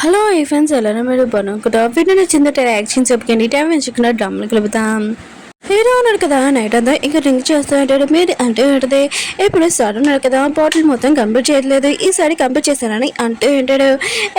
Hello ఈ friends ఎలా మీరు బాగున్నాను వీడియో నచ్చిందంటే యాక్షన్ చెప్పకండి టైం ఎంచుకున్న డ్రామాలు కలుపుతాం హీరో ఉన్నాడు కదా నైట్ అంతా ఇంకా డ్రింక్ చేస్తూ ఉంటాడు మీరు అంటే ఏంటది ఇప్పుడు సార్ ఉన్నాడు కదా బాటిల్ మొత్తం కంప్లీట్ చేయట్లేదు ఈసారి కంప్లీట్ చేశానని అంటూ ఉంటాడు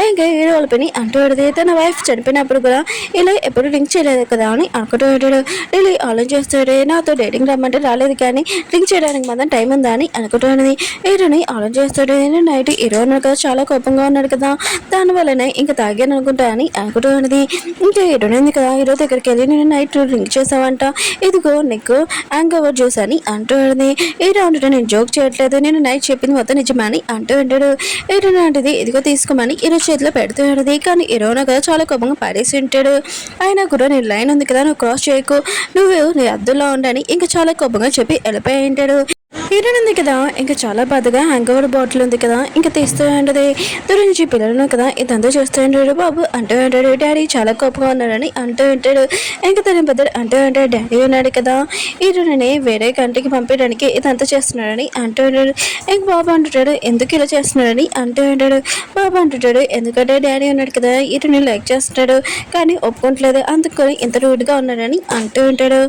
ఇంకా హీరో వాళ్ళ పని అంటూ ఉంటుంది తన వైఫ్ చనిపోయినప్పుడు కూడా ఇలా ఎప్పుడు డ్రింక్ చేయలేదు కదా అని అనుకుంటూ ఉంటాడు ఇలా ఆలోచిస్తాడు నాతో డేటింగ్ రమ్మంటే రాలేదు కానీ డ్రింక్ చేయడానికి మాత్రం టైం ఉందా అని అనుకుంటూ ఉన్నది హీరోని ఆలోచిస్తాడు నైట్ హీరో ఉన్నాడు కదా చాలా కోపంగా ఉన్నాడు కదా దానివల్లనే ఇంకా తాగాను అనుకుంటా అని అనుకుంటూ ఉన్నది ఇంకా హీరోనే ఉంది కదా హీరో దగ్గరికి వెళ్ళి నేను నైట్ డ్రింక్ చేసావంట ఇదిగో నీకు హ్యాంగ్ ఓవర్ జ్యూస్ అని అంటూ ఉంటుంది హీరో అంటాడు నేను జోక్ చేయట్లేదు నేను నైట్ చెప్పింది మొత్తం నిజమని అంటూ ఉంటాడు హీరో అంటది ఇదిగో తీసుకోమని హీరో చేతిలో పెడుతూ ఉంటుంది కానీ హీరోనా కదా చాలా కోపంగా పడేసి ఉంటాడు ఆయన కూడా నీ లైన్ ఉంది కదా నువ్వు క్రాస్ చేయకు నువ్వు నీ అద్దులో ఉండని ఇంకా చాలా కోపంగా చెప్పి వెళ్ళిపోయి ఉంటాడు హీరోయిన్ ఉంది కదా ఇంకా చాలా బాధగా హ్యాంగ్ ఓవర్ బాటిల్ ఉంది కదా ఇంకా తీస్తూ ఉంటుంది దూరం నుంచి పిల్లలు కదా ఇదంతా చూస్తూ ఉంటాడు బాబు అంటూ ఉంటాడు డాడీ చాలా కోపంగా ఉన్నాడని అంటూ ఉంటాడు ఇంకా తన పెద్ద అంటూ ఉంటాడు డాడీ ఉన్నాడు కదా హీరోని వేరే కంటికి పంపించడానికి ఇదంతా చేస్తున్నాడని అంటూ ఉంటాడు ఇంక బాబు అంటుంటాడు ఎందుకు ఇలా చేస్తున్నాడని అంటూ ఉంటాడు బాబు అంటుంటాడు ఎందుకంటే డాడీ ఉన్నాడు కదా హీరోని లైక్ చేస్తున్నాడు కానీ ఒప్పుకోవట్లేదు అందుకని ఇంత రూడ్గా ఉన్నాడని అంటూ ఉంటాడు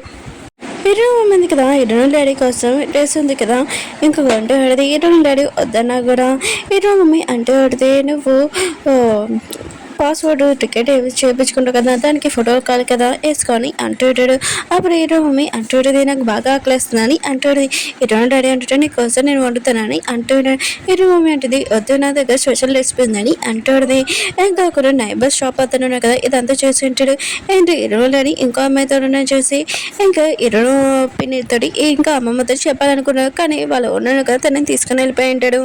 హీరో ఉంది కదా హీరో డాడీ కోసం డ్రెస్ ఉంది కదా ఇంకొక అంటూ ఆడితే హీరో డాడీ వద్దన్నా కూడా హీరో మమ్మీ అంటూ ఆడితే నువ్వు పాస్వర్డ్ టికెట్ చేయించుకుంటావు కదా దానికి ఫోటో కావాలి కదా వేసుకొని అంటుంటాడు అప్పుడు హీరో మమ్మీ అంటుంటుంది నాకు బాగా ఆకలిస్తుందని అంటుంది హీరో డాడీ అంటుంటే నీకోసం నేను వండుతానని అంటుంటాడు హీరో మమ్మీ అంటుంది వద్దు నా దగ్గర స్పెషల్ రెసిపీ ఉందని అంటుంది ఇంకా కూడా నైబర్ షాప్ అతను ఉన్నాడు కదా ఇదంతా చేసి ఉంటాడు ఏంటి హీరో డాడీ ఇంకో అమ్మాయితో చేసి ఇంకా హీరో పిన్నితో ఇంకా అమ్మమ్మతో చెప్పాలనుకున్నాడు కానీ వాళ్ళు ఉన్నాడు కదా తనని తీసుకుని వెళ్ళిపోయి ఉంటాడు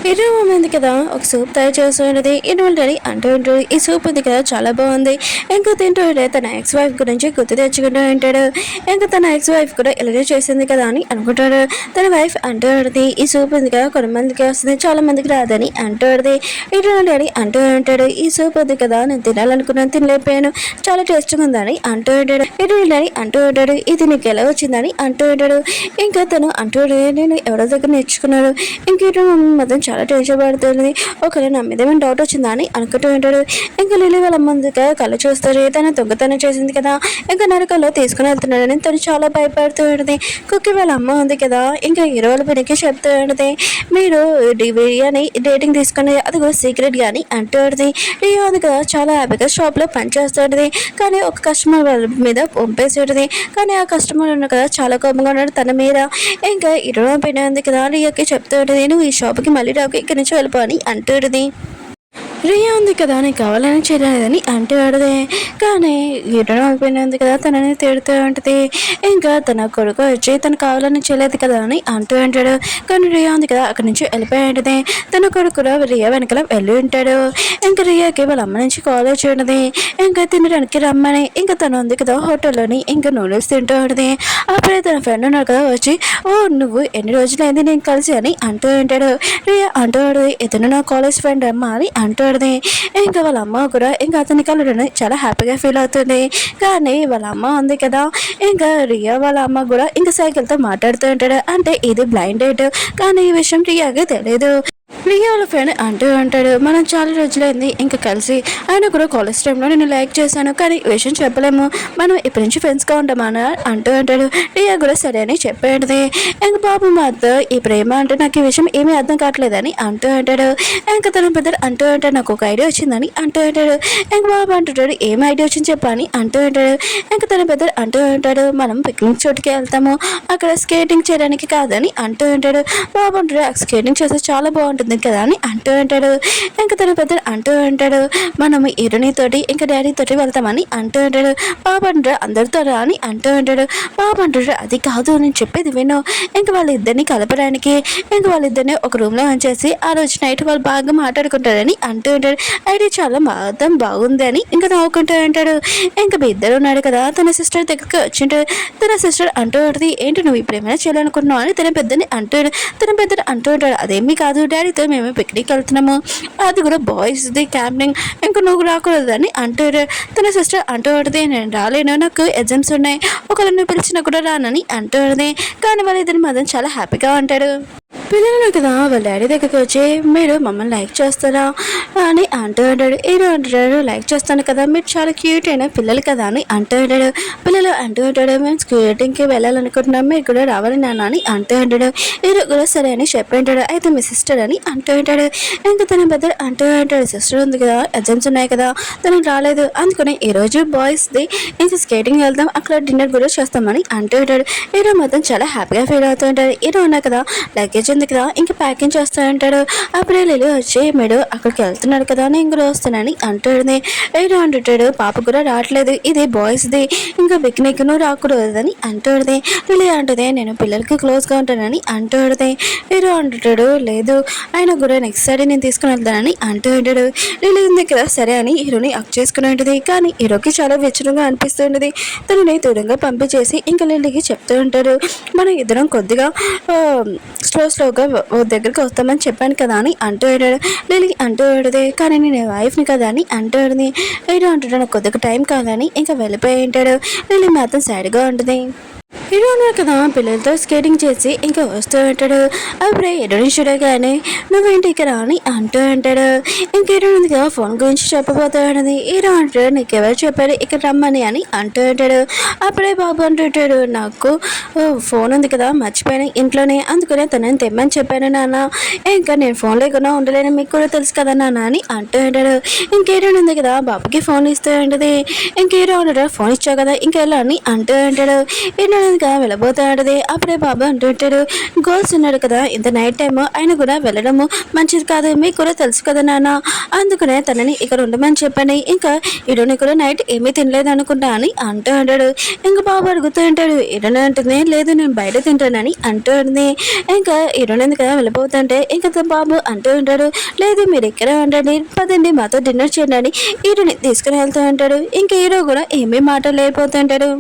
హీరో ఉంది కదా ఒక సూప్ తయారు చేస్తున్నది ఇటువంటి అంటూ ఉంటాడు ఈ సూప్ ఉంది కదా చాలా బాగుంది ఇంకా తింటూ తన ఎక్స్ వైఫ్ గురించి గుర్తు తెచ్చుకుంటూ ఉంటాడు ఇంకా తన ఎక్స్ వైఫ్ కూడా ఇలాగే చేసింది కదా అని అనుకుంటాడు తన వైఫ్ అంటూ ఉంటుంది ఈ సూప్ ఉంది కదా కొంతమందికి వస్తుంది చాలా మందికి రాదని అంటూ ఉంటుంది ఇటువంటి అంటూ ఉంటాడు ఈ సూప్ ఉంది కదా నేను తినాలనుకున్నాను తినలేకపోయాను చాలా టేస్ట్గా ఉందని అంటూ ఉంటాడు ఇటువంటి అంటూ ఉంటాడు ఇది నీకు ఎలా వచ్చిందని అంటూ ఉంటాడు ఇంకా తను అంటూ నేను ఎవరో దగ్గర నేర్చుకున్నాడు ఇంకేటో మొత్తం చాలా టెన్షన్ పడుతుంది ఒకవేళ నా మీద ఏమైనా డౌట్ వచ్చిందా అని అనుకుంటూ ఉంటాడు ఇంకా లిల్లీ వాళ్ళ ముందుగా కళ్ళు చూస్తాడు తను దొంగతనం చేసింది కదా ఇంకా నరకల్లో తీసుకుని వెళ్తున్నాడని తను చాలా భయపడుతూ ఉంటుంది కుక్కి వాళ్ళ అమ్మ ఉంది కదా ఇంకా హీరో వాళ్ళ పనికి చెప్తూ ఉంటుంది మీరు బిర్యానీ డేటింగ్ తీసుకుని అది కూడా సీక్రెట్ గాని అంటూ ఉంటుంది రియో ఉంది కదా చాలా హ్యాపీగా షాప్లో పనిచేస్తుంటుంది కానీ ఒక కస్టమర్ వాళ్ళ మీద పంపేసి ఉంటుంది కానీ ఆ కస్టమర్ ఉన్న కదా చాలా కోపంగా ఉన్నాడు తన మీద ఇంకా హీరో పైన ఉంది కదా రియోకి చెప్తూ ఉంటుంది నువ్వు ఈ షాప్కి మళ్ళీ ఇక్కడి నుంచి వెళ్ళిపో అని అంటుంది రియా ఉంది కదా నీకు కావాలని చేయలేదని అంటూ ఆడదే కానీ గిటడం అయిపోయింది కదా తనని తిడుతూ ఉంటుంది ఇంకా తన కొడుకు వచ్చి తను కావాలని చేయలేదు కదా అని అంటూ ఉంటాడు కానీ రియా ఉంది కదా అక్కడి నుంచి వెళ్ళిపోయి ఉంటుంది తన కొడుకు కూడా రియా వెనకాల వెళ్ళి ఉంటాడు ఇంకా రియాకి వాళ్ళ అమ్మ నుంచి కాల్ వచ్చి ఉంటుంది ఇంకా తినడానికి రమ్మని ఇంకా తను ఉంది కదా హోటల్లోని ఇంకా నూడిల్స్ తింటూ ఉంటుంది అప్పుడే తన ఫ్రెండ్ ఉన్నాడు కదా వచ్చి ఓ నువ్వు ఎన్ని రోజులైంది నేను కలిసి అని అంటూ ఉంటాడు రియా అంటూ ఇతను నా కాలేజ్ ఫ్రెండ్ అమ్మ అని అంటూ ఇంకా వాళ్ళ అమ్మ కూడా ఇంకా అతని కలడని చాలా హ్యాపీగా ఫీల్ అవుతుంది కానీ వాళ్ళ అమ్మ ఉంది కదా ఇంకా రియా వాళ్ళ అమ్మ కూడా ఇంకా సైకిల్తో మాట్లాడుతూ ఉంటాడు అంటే ఇది బ్లైండ్ డేట్ కానీ ఈ విషయం రియాకి తెలియదు రియా వాళ్ళ ఫ్రెండ్ అంటూ ఉంటాడు మనం చాలా రోజులైంది ఇంకా కలిసి ఆయన కూడా కాలేజ్ టైంలో నేను లైక్ చేశాను కానీ ఈ విషయం చెప్పలేము మనం ఇప్పటి నుంచి ఫ్రెండ్స్గా ఉంటామని అంటూ ఉంటాడు రియా కూడా సరే అని చెప్పేది ఇంకా బాబు మా అత్త ఈ ప్రేమ అంటే నాకు ఈ విషయం ఏమీ అర్థం కావట్లేదని అంటూ ఉంటాడు ఇంకా తన పెద్ద అంటూ ఉంటాడు నాకు ఒక ఐడియా వచ్చిందని అంటూ ఉంటాడు ఇంకా బాబు అంటుంటాడు ఏం ఐడియా వచ్చింది చెప్పని అంటూ ఉంటాడు ఇంకా తన పెద్ద అంటూ ఉంటాడు మనం పిక్నిక్ చోటుకి వెళ్తాము అక్కడ స్కేటింగ్ చేయడానికి కాదని అంటూ ఉంటాడు బాబు అంటాడు స్కేటింగ్ చేస్తే చాలా బాగుంటుంది కదా అని అంటూ ఉంటాడు ఇంకా తన పెద్ద అంటూ ఉంటాడు మనం హీరోని తోటి ఇంకా డాడీ తోటి వెళ్తామని అంటూ ఉంటాడు బాబు అంటాడు అందరితో రా అని అంటూ ఉంటాడు బాబు అంటాడు అది కాదు నేను చెప్పేది విను ఇంకా వాళ్ళిద్దరిని కలపడానికి ఇంకా వాళ్ళిద్దరిని ఒక రూమ్లో ఉంచేసి ఆ రోజు నైట్ వాళ్ళు బాగా మాట్లాడుకుంటారని అంటూ ఉంటాడు ఐడియా చాలా మాత్రం బాగుంది అని ఇంకా నవ్వుకుంటూ ఉంటాడు ఇంకా మీ ఇద్దరు ఉన్నాడు కదా తన సిస్టర్ దగ్గరికి వచ్చింటాడు తన సిస్టర్ అంటూ ఉంటుంది ఏంటి నువ్వు ఇప్పుడు ఏమైనా చేయాలనుకుంటున్నావు అని తన పెద్దని అంటాడు తన పెద్దని అంటూ ఉంటాడు అదేమీ కాదు డాడీతో మేము పిక్నిక్ వెళ్తున్నాము అది కూడా బాయ్స్ది క్యాంపింగ్ ఇంకా నువ్వు రాకూడదని అంటాడు తన సిస్టర్ అంటూ ఉంటుంది నేను రాలేను నాకు ఎగ్జామ్స్ ఉన్నాయి ఒకవేళ నువ్వు పిలిచినా కూడా రానని అంటూ ఉంటుంది కానీ వాళ్ళిద్దరి మాత్రం చాలా హ్యాపీగా ఉంటాడు పిల్లలు కదా వాళ్ళ డాడీ దగ్గరికి వచ్చి మీరు మమ్మల్ని లైక్ చేస్తారా అని అంటూ ఉంటాడు. హీరో అంటాడు లైక్ చేస్తాను కదా, మీరు చాలా క్యూట్ అయిన పిల్లలు కదా అని అంటూ ఉంటాడు. పిల్లలు అంటూ ఉంటాడు మేము స్కేటింగ్కి వెళ్ళాలనుకుంటున్నాం, మీరు కూడా రావాలి నాన్న అని అంటూ ఉంటాడు. హీరో కూడా సరే అని చెప్పంటాడు. అయితే మీ సిస్టర్ అని అంటూ ఉంటాడు. ఇంకా తన బద్దరు అంటూ ఉంటాడు సిస్టర్ ఉంది కదా, ఎగ్జామ్స్ ఉన్నాయి కదా, తను రాలేదు, అందుకని ఈరోజు బాయ్స్ది ఇంకా స్కేటింగ్ వెళ్దాం, అక్కడ డిన్నర్ కూడా చేస్తామని అంటూ ఉంటాడు. హీరో మాత్రం చాలా హ్యాపీగా ఫీల్ అవుతూ ఉంటాడు. హీరో ఉన్నా కదా లగేజ్ ఉంది కదా ఇంకా ప్యాకింగ్ చేస్తూ ఉంటాడు. అప్పుడే లిలి వచ్చి మీరు అక్కడికి వెళ్తున్నాడు కదా నేను కూడా వస్తానని అంటుంది. హీరో అంటుంటాడు పాప కూడా రావట్లేదు, ఇది బాయ్స్ది, ఇంకా పిక్నిక్ నువ్వు రాకూడదని అంటుంది. లిలి అంటుంది నేను పిల్లలకి క్లోజ్గా ఉంటానని అంటుంది. హీరో అంటుంటాడు లేదు ఆయన కూడా నెక్స్ట్ సారి నేను తీసుకుని వెళ్తానని అంటూ ఉంటాడు. లిలి ఉంది కదా సరే అని హీరోని అక్ చేసుకుని ఉంటుంది. కానీ హీరోకి చాలా విచిత్రంగా అనిపిస్తుంటుంది. తనని దూరంగా పంపించేసి ఇంకా లిల్లీకి చెప్తూ ఉంటాడు మనం ఇద్దరం కొద్దిగా స్లోగా దగ్గరికి వస్తామని చెప్పాను కదా అని అంటూ ఉంటాడు. లిల్లీ అంటూ ఉంటుంది కానీ నేను వైఫ్ని కదా అని అంటూ ఉంటుంది. హీరో అంటుంటాడు కొద్దిగా టైం కాదని ఇంకా వెళ్ళిపోయి ఉంటాడు. లిల్లీ మాత్రం సాడ్గా ఉంటుంది. హీరో ఉన్నారు కదా పిల్లలతో స్కేటింగ్ చేసి ఇంకా వస్తూ ఉంటాడు. అప్పుడే హీరోని చూడగానే నువ్వేంటి ఇక్కడ అని అంటూ ఉంటాడు. ఇంక హీరో ఉంది కదా ఫోన్ గురించి చెప్పబోతూ ఉంటుంది. హీరో అంటాడు నీకెవరు చెప్పారు ఇక్కడ రమ్మని అని అంటూ ఉంటాడు. అప్పుడే బాబు అంటుంటాడు నాకు ఫోన్ ఉంది కదా మర్చిపోయాను ఇంట్లోనే, అందుకనే తనని తెమ్మని చెప్పాను నాన్న, ఇంకా నేను ఫోన్ లేకుండా ఉండలేను మీకు కూడా తెలుసు కదా నాన్న అని అంటూ ఉంటాడు. ఇంక హీరో ఉంది కదా బాబుకి ఫోన్ ఇస్తూ ఉంటుంది. ఇంక హీరో అంటాడు ఫోన్ ఇచ్చావు కదా ఇంకెలా అని అంటూ ఉంటాడు. ఇంకా వెళ్ళబోతాడది. అప్పుడే బాబు అంటుంటాడు గర్ల్స్ ఉన్నాడు కదా ఇంత నైట్ టైమ్ ఆయన కూడా వెళ్ళడము మంచిది కాదు, మీకు కూడా తెలుసు కదా నాన్న, అందుకనే తనని ఇక్కడ ఉండమని చెప్పండి, ఇంకా ఇడోని కూడా నైట్ ఏమీ తినలేదు అనుకుంటా అని అంటూ ఉంటాడు. ఇంకా బాబు అడుగుతూ ఉంటాడు ఇడోని అంటుంది లేదు నేను బయట తింటానని అంటూ ఉంటుంది. ఇంకా ఇడోని కదా వెళ్ళిపోతుంటే ఇంకా బాబు అంటూ ఉంటాడు లేదు మీరు ఇక్కడే ఉండండి పదండి మాతో డిన్నర్ చేయండి అని ఈడోని తీసుకుని వెళ్తూ ఉంటాడు. ఇంకా హీరో కూడా ఏమీ మాటలు లేకపోతుంటాడు.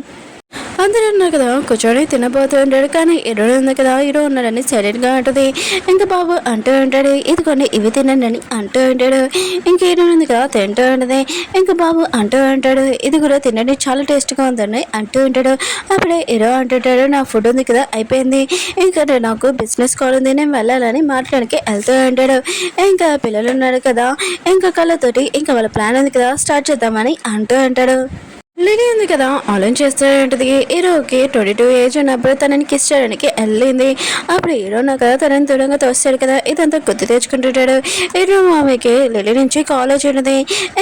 అందరూ ఉన్నారు కదా కూర్చొని తినబోతూ ఉంటాడు. కానీ హీరో ఉంది కదా హీరో ఉన్నాడని సైలెంట్గా ఉంటుంది. ఇంకా బాబు అంటూ ఉంటాడు ఇదిగోండి ఇవి తినండి అని అంటూ ఉంటాడు. ఇంక హీరో ఉంది కదా తింటూ ఉంటుంది. ఇంకా బాబు అంటూ ఉంటాడు ఇది కూడా తినండి చాలా టేస్ట్గా ఉందండి అంటూ ఉంటాడు. అప్పుడే హీరో అంటుంటాడు నా ఫుడ్ ఉంది కదా అయిపోయింది, ఇంకా నాకు బిజినెస్ కాల్ ఉంది నేను వెళ్ళాలని మాట్లాడానికి వెళ్తూ ఉంటాడు. ఇంకా పిల్లలు ఉన్నారు కదా ఇంకా కళ్ళతోటి ఇంకా వాళ్ళ ప్లాన్ ఉంది కదా స్టార్ట్ చేద్దామని అంటూ ఉంటాడు. లిలీ ఉంది కదా ఆలోచన చేస్తూ ఉంటుంది. హీరోకి 22 ఏజ్ ఉన్నప్పుడు తనని కిస్ చేయడానికి వెళ్ళింది. అప్పుడు హీరో నా కదా తనని దూరంగా తోస్తాడు కదా ఇదంతా గుర్తు తెచ్చుకుంటుంటాడు. హీరో మామయ్యకి లిలీ నుంచి కాల్ వచ్చినది.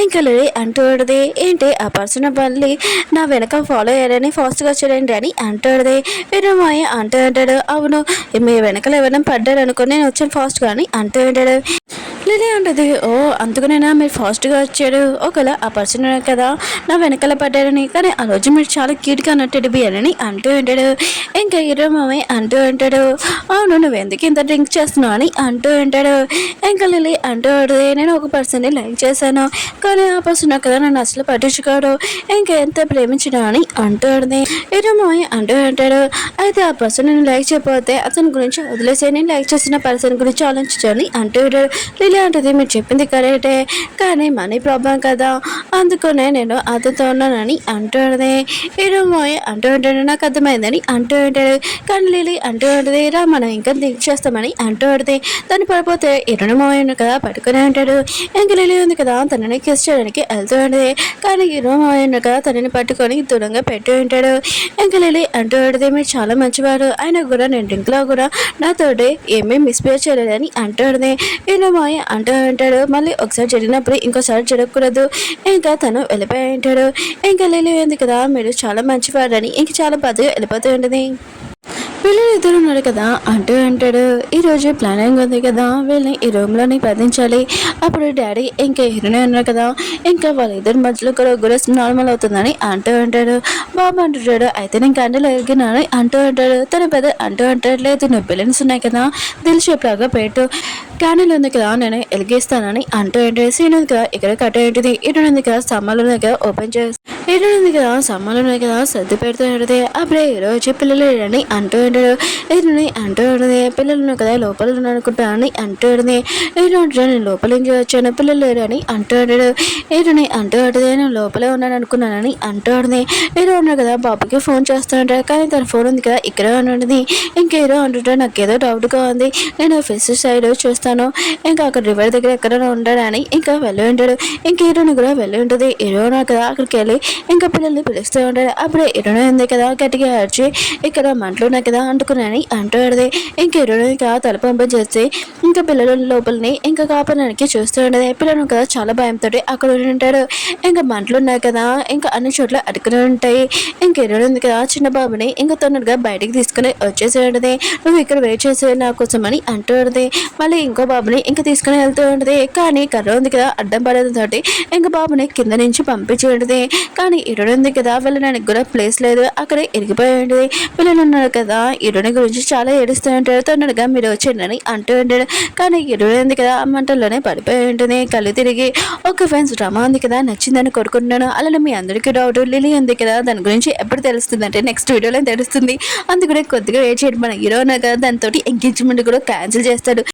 ఇంకా లిలీ అంటూ ఉంటుంది ఏంటి ఆ పర్సన్ మళ్ళీ నా వెనక ఫాలో అయ్యారని ఫాస్ట్గా వచ్చాడండి అని అంటాడు. హీరో మామయ్య అంటూ ఉంటాడు అవును మీ వెనకలు ఎవరైనా పడ్డారు అనుకుని నేను వచ్చాను ఫాస్ట్గా అని అంటూ ఉంటాడు. లిలీ అంటది ఓ అందుకునేనా మీరు ఫాస్ట్గా వచ్చాడు, ఒకవేళ ఆ పర్సన్ కదా నా వెనకాల పడ్డారని, కానీ ఆ రోజు మీరు చాలా క్యూట్గా అన్నట్టు బియ్యాలని అంటూ ఉంటాడు. ఇంకా హీరో మామయ్య అంటూ ఉంటాడు అవును నువ్వు ఎందుకు ఇంత డ్రింక్ చేస్తున్నావు అని అంటూ ఉంటాడు. ఇంకా లిలీ అంటూ ఉంటుంది నేను ఒక పర్సన్ని లైక్ చేశాను కానీ ఆ పర్సన్ కదా నన్ను అసలు పట్టించుకోడు, ఇంకా ఎంత ప్రేమించినా అని అంటూ ఉంటుంది. హీరో మామయ్య అంటూ ఉంటాడు అయితే ఆ పర్సన్ నేను లైక్ చేయకపోతే అతని గురించి వదిలేసే నేను లైక్ చేసిన పర్సన్ గురించి ఆలోచించాలని అంటూ ఉంటాడు. లిలీ అంటది మీరు చెప్పింది కరెక్టే కానీ మనీ ప్రాబ్లం కదా అందుకనే నేను అతనితో ఉన్నానని అంటుంది. హీరో మామయ్య అంటూ ఉంటాడు నాకు అర్థమైందని అంటూ ఉంటాడు. కానీ లిలీ అంటూ ఉంటుంది రా మనం ఇంకా థింక్ చేస్తామని అంటూ ఉంటుంది. తను పడిపోతే హీరో మామయ్యను కదా పట్టుకునే ఉంటాడు. ఇంకా లిలీ ఉంది కదా తనని కిస్ చేయడానికి వెళ్తూ ఉంటుంది. కానీ హీరో మామయ్యను కదా తనని పట్టుకొని దూరంగా పెట్టి ఉంటాడు. ఇంకా లిలీ అంటూ ఉంటుంది మీరు చాలా మంచివారు అయినా కూడా నేను డ్రింక్లో కూడా నాతోటి ఏమీ మిస్బిహేవ్ చేయలేదని అంటూ ఉంటుంది. హీరో మామయ్య అంటూ ఉంటాడు మళ్ళీ ఒకసారి జరిగినప్పుడు ఇంకోసారి జరగకూడదు, ఇంకా తను వెళ్ళిపోయి ఉంటాడు. ఇంకా లిలీ ఉంది కదా మీరు చాలా మంచివారని ఇంక చాలా పద్ధతిగా వెళ్ళిపోతూ ఉంటుంది. పిల్లలు ఇద్దరు ఉన్నారు కదా అంటూ అంటాడు ఈరోజు ప్లానింగ్ ఉంది కదా వీళ్ళని ఈ రూమ్లోని బంధించాలి, అప్పుడు డాడీ ఇంకా హీరోనే ఉన్నారు కదా ఇంకా వాళ్ళిద్దరి మధ్యలో కూడా నార్మల్ అవుతుందని అంటూ అంటాడు. బాబు అంటుంటాడు అయితే నేను క్యాండిల్ ఎరిగినాను అంటూ అంటాడు. తన పెద్ద అంటూ అంటాడు లేదు నువ్వు బిల్లన్స్ ఉన్నాయి కదా దిల్ షేప్ లాగా పెట్టు, క్యాండిల్ ఉంది కదా నేను ఎలిగిస్తానని అంటూ ఏంటి సీన్ ఉంది కదా ఇక్కడ కట్ట ఏంటిది ఇటు ఉంది కదా స్తంభాలు ఉంది కదా ఓపెన్ చేసి హీరో ఉంది కదా సమ్మలు ఉన్నాయి కదా సర్ది పెడుతూ ఉంటుంది. అప్పుడే హీరో వచ్చి పిల్లలు అని అంటూ ఉంటాడు. హీరోని అంటూ ఉంటుంది పిల్లలు ఉన్నారు కదా లోపల ఉన్నాను అనుకుంటా అని అంటూ ఉంటుంది. హీరో అంటే నేను లోపల ఏం వచ్చాను పిల్లలు లేరు అని అంటూ ఉంటాడు. హీరోని అంటూ ఉంటుంది నేను లోపలే ఉన్నాను అనుకున్నానని అంటూ ఉంటుంది. హీరో ఉన్నారు కదా బాబుకి ఫోన్ చేస్తూ ఉంటాడు. కానీ తన ఫోన్ ఉంది కదా ఇక్కడే ఉంటుంది. ఇంకా హీరో అంటుంటాడు నాకేదో డౌట్గా ఉంది, నేను ఫెస్ట్ సైడ్ చూస్తాను ఇంకా అక్కడ రివర్ దగ్గర ఎక్కడైనా ఉంటాడని ఇంకా వెళ్ళి ఉంటాడు. ఇంకా హీరోని కూడా వెళ్ళి ఉంటుంది. హీరో ఉన్నారు కదా అక్కడికి వెళ్ళి ఇంకా పిల్లల్ని పిలుస్తూ ఉంటాడు. అప్పుడే హీరోని ఉంది కదా గట్టిగా అరిచి ఇక్కడ మంటలు ఉన్నాయి కదా అంటుకున్నాని అంటూ ఉంటుంది. ఇంకా హీరోని ఇంకా తల పంపించేసి ఇంకా పిల్లల లోపలిని ఇంకా కాపాడడానికి చూస్తూ ఉండేది. పిల్లలు కదా చాలా భయంతో అక్కడ ఉంటాడు. ఇంకా మంటలు ఉన్నాయి కదా ఇంకా అన్ని చోట్ల అడుగునే ఉంటాయి. ఇంకా హీరోని ఉంది కదా చిన్న బాబుని ఇంకా తొందరగా బయటికి తీసుకుని వచ్చేసి ఉంటుంది. నువ్వు ఇక్కడ వెయిట్ చేసే నా కోసం అని అంటూ ఉంటుంది. మళ్ళీ ఇంకో బాబుని ఇంకా తీసుకుని వెళ్తూ ఉంటుంది. కానీ కర్ర ఉంది కదా అడ్డం పడేది ఇంకా బాబుని కింద నుంచి పంపించి ఉంటుంది. కానీ హీరోని ఉంది కదా వెళ్ళడానికి కూడా ప్లేస్ లేదు, అక్కడ ఇరిగిపోయి ఉంటుంది. పిల్లలు ఉన్నారు కదా హీరోని గురించి చాలా ఏడుస్తూ ఉంటారు. తొందరగా మీరు వచ్చిందని అంటూ ఉంటాడు. కానీ హీరోని ఉంది కదా ఆ మంటల్లోనే పడిపోయి ఉంటుంది. కళ్ళు తిరిగి ఓకే ఫ్రెండ్స్ డ్రామా ఉంది కదా నచ్చిందని కోరుకుంటున్నాను. అలానే మీ అందరికీ డౌట్ లిలీ ఉంది కదా దాని గురించి ఎప్పుడు తెలుస్తుంది అంటే నెక్స్ట్ వీడియోలో తెలుస్తుంది. అందుకనే కొద్దిగా వెయిట్ చేయడం. మన హీరో కదా దాంతో ఎంగేజ్మెంట్ కూడా క్యాన్సిల్ చేస్తాడు.